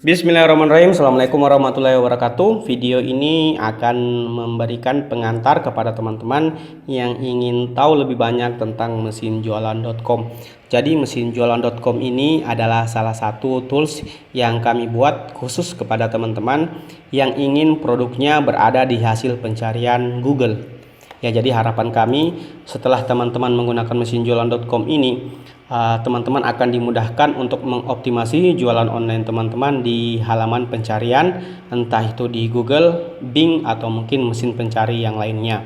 Bismillahirrahmanirrahim. Assalamualaikum warahmatullahi wabarakatuh. Video ini akan memberikan pengantar kepada teman-teman yang ingin tahu lebih banyak tentang mesinjualan.com. Jadi mesinjualan.com ini adalah salah satu tools yang kami buat khusus kepada teman-teman yang ingin produknya berada di hasil pencarian Google. Ya, jadi harapan kami setelah teman-teman menggunakan mesinjualan.com ini, teman-teman akan dimudahkan untuk mengoptimasi jualan online teman-teman di halaman pencarian, entah itu di Google, Bing, atau mungkin mesin pencari yang lainnya.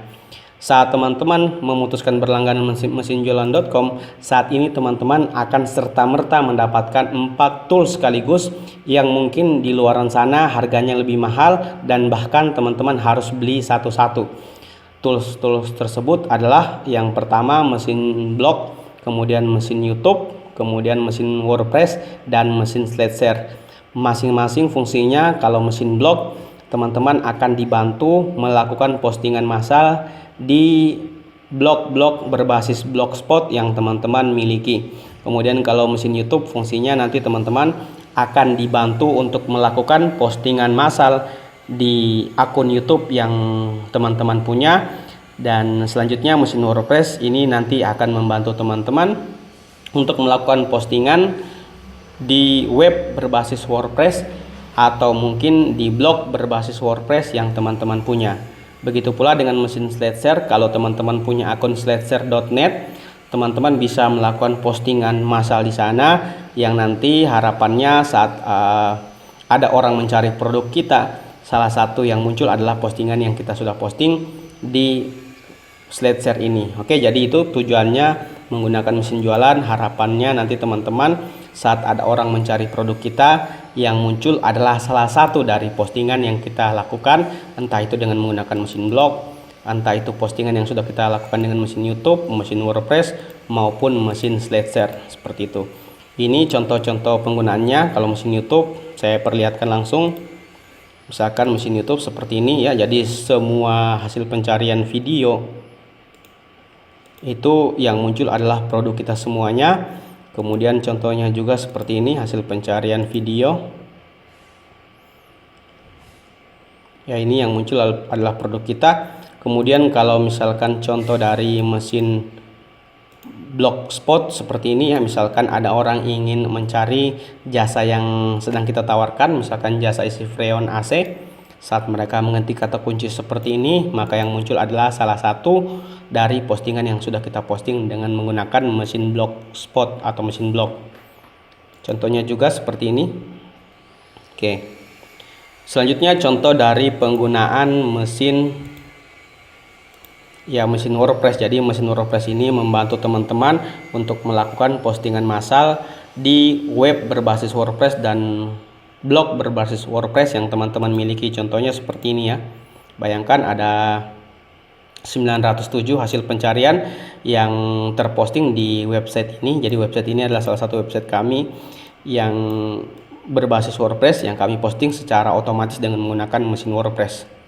Saat teman-teman memutuskan berlangganan mesinjualan.com, saat ini teman-teman akan serta-merta mendapatkan 4 tools sekaligus yang mungkin di luaran sana harganya lebih mahal dan bahkan teman-teman harus beli satu-satu. Tools tersebut adalah yang pertama mesin blog, kemudian mesin YouTube, kemudian mesin WordPress, dan mesin SlideShare. Masing-masing fungsinya, kalau mesin blog, teman-teman akan dibantu melakukan postingan massal di blog-blog berbasis blogspot yang teman-teman miliki. Kemudian kalau mesin YouTube, fungsinya nanti teman-teman akan dibantu untuk melakukan postingan massal di akun YouTube yang teman-teman punya. Dan selanjutnya mesin WordPress ini nanti akan membantu teman-teman untuk melakukan postingan di web berbasis WordPress atau mungkin di blog berbasis WordPress yang teman-teman punya. Begitu pula dengan mesin SlideShare. Kalau teman-teman punya akun slideshare.net, teman-teman bisa melakukan postingan massal di sana yang nanti harapannya saat ada orang mencari produk kita, salah satu yang muncul adalah postingan yang kita sudah posting di SlideShare ini. Oke, jadi itu tujuannya menggunakan mesin jualan. Harapannya nanti teman-teman saat ada orang mencari produk kita, yang muncul adalah salah satu dari postingan yang kita lakukan, entah itu dengan menggunakan mesin blog, entah itu postingan yang sudah kita lakukan dengan mesin YouTube, mesin WordPress, maupun mesin SlideShare, seperti itu. Ini contoh-contoh penggunaannya. Kalau mesin YouTube saya perlihatkan langsung. Misalkan mesin YouTube seperti ini ya, jadi semua hasil pencarian video itu yang muncul adalah produk kita semuanya. Kemudian contohnya juga seperti ini hasil pencarian video. Ya, ini yang muncul adalah produk kita. Kemudian kalau misalkan contoh dari mesin blogspot seperti ini ya, misalkan ada orang ingin mencari jasa yang sedang kita tawarkan, misalkan jasa isi freon AC. Saat mereka mengetik kata kunci seperti ini, maka yang muncul adalah salah satu dari postingan yang sudah kita posting dengan menggunakan mesin blogspot atau mesin blog. Contohnya juga seperti ini. Oke. Selanjutnya contoh dari penggunaan mesin WordPress. Jadi mesin WordPress ini membantu teman-teman untuk melakukan postingan massal di web berbasis WordPress dan blog berbasis WordPress yang teman-teman miliki. Contohnya seperti ini ya. Bayangkan ada 907 hasil pencarian yang terposting di website ini. Jadi website ini adalah salah satu website kami yang berbasis WordPress yang kami posting secara otomatis dengan menggunakan mesin WordPress.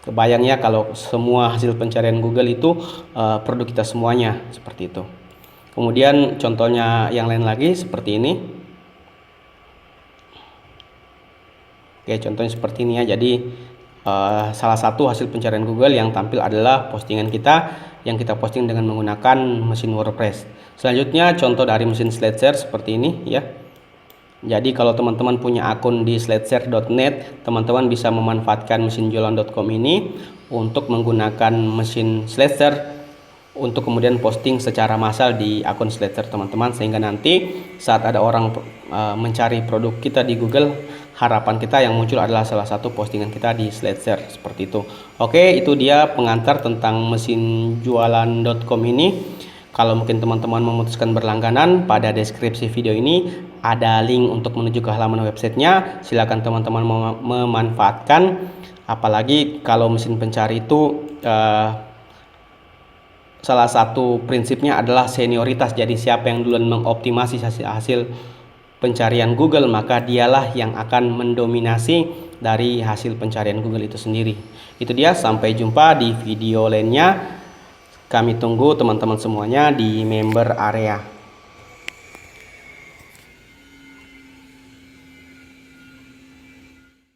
Kebayang ya kalau semua hasil pencarian Google itu produk kita semuanya, seperti itu. Kemudian contohnya yang lain lagi seperti ini. Oke, contohnya seperti ini ya. Jadi salah satu hasil pencarian Google yang tampil adalah postingan kita yang kita posting dengan menggunakan mesin WordPress. Selanjutnya contoh dari mesin SlideShare seperti ini ya. Jadi kalau teman-teman punya akun di slideshare.net, teman-teman bisa memanfaatkan mesinjualan.com ini untuk menggunakan mesin SlideShare untuk kemudian posting secara massal di akun SlideShare teman-teman, sehingga nanti saat ada orang mencari produk kita di Google, harapan kita yang muncul adalah salah satu postingan kita di SlideShare, seperti itu. Oke, itu dia pengantar tentang mesinjualan.com ini. Kalau mungkin teman-teman memutuskan berlangganan, pada deskripsi video ini ada link untuk menuju ke halaman websitenya. Silakan teman-teman memanfaatkan. Apalagi kalau mesin pencari itu salah satu prinsipnya adalah senioritas. Jadi siapa yang duluan mengoptimasi hasil pencarian Google, maka dialah yang akan mendominasi dari hasil pencarian Google itu sendiri. Itu dia, sampai jumpa di video lainnya. Kami tunggu teman-teman semuanya di member area.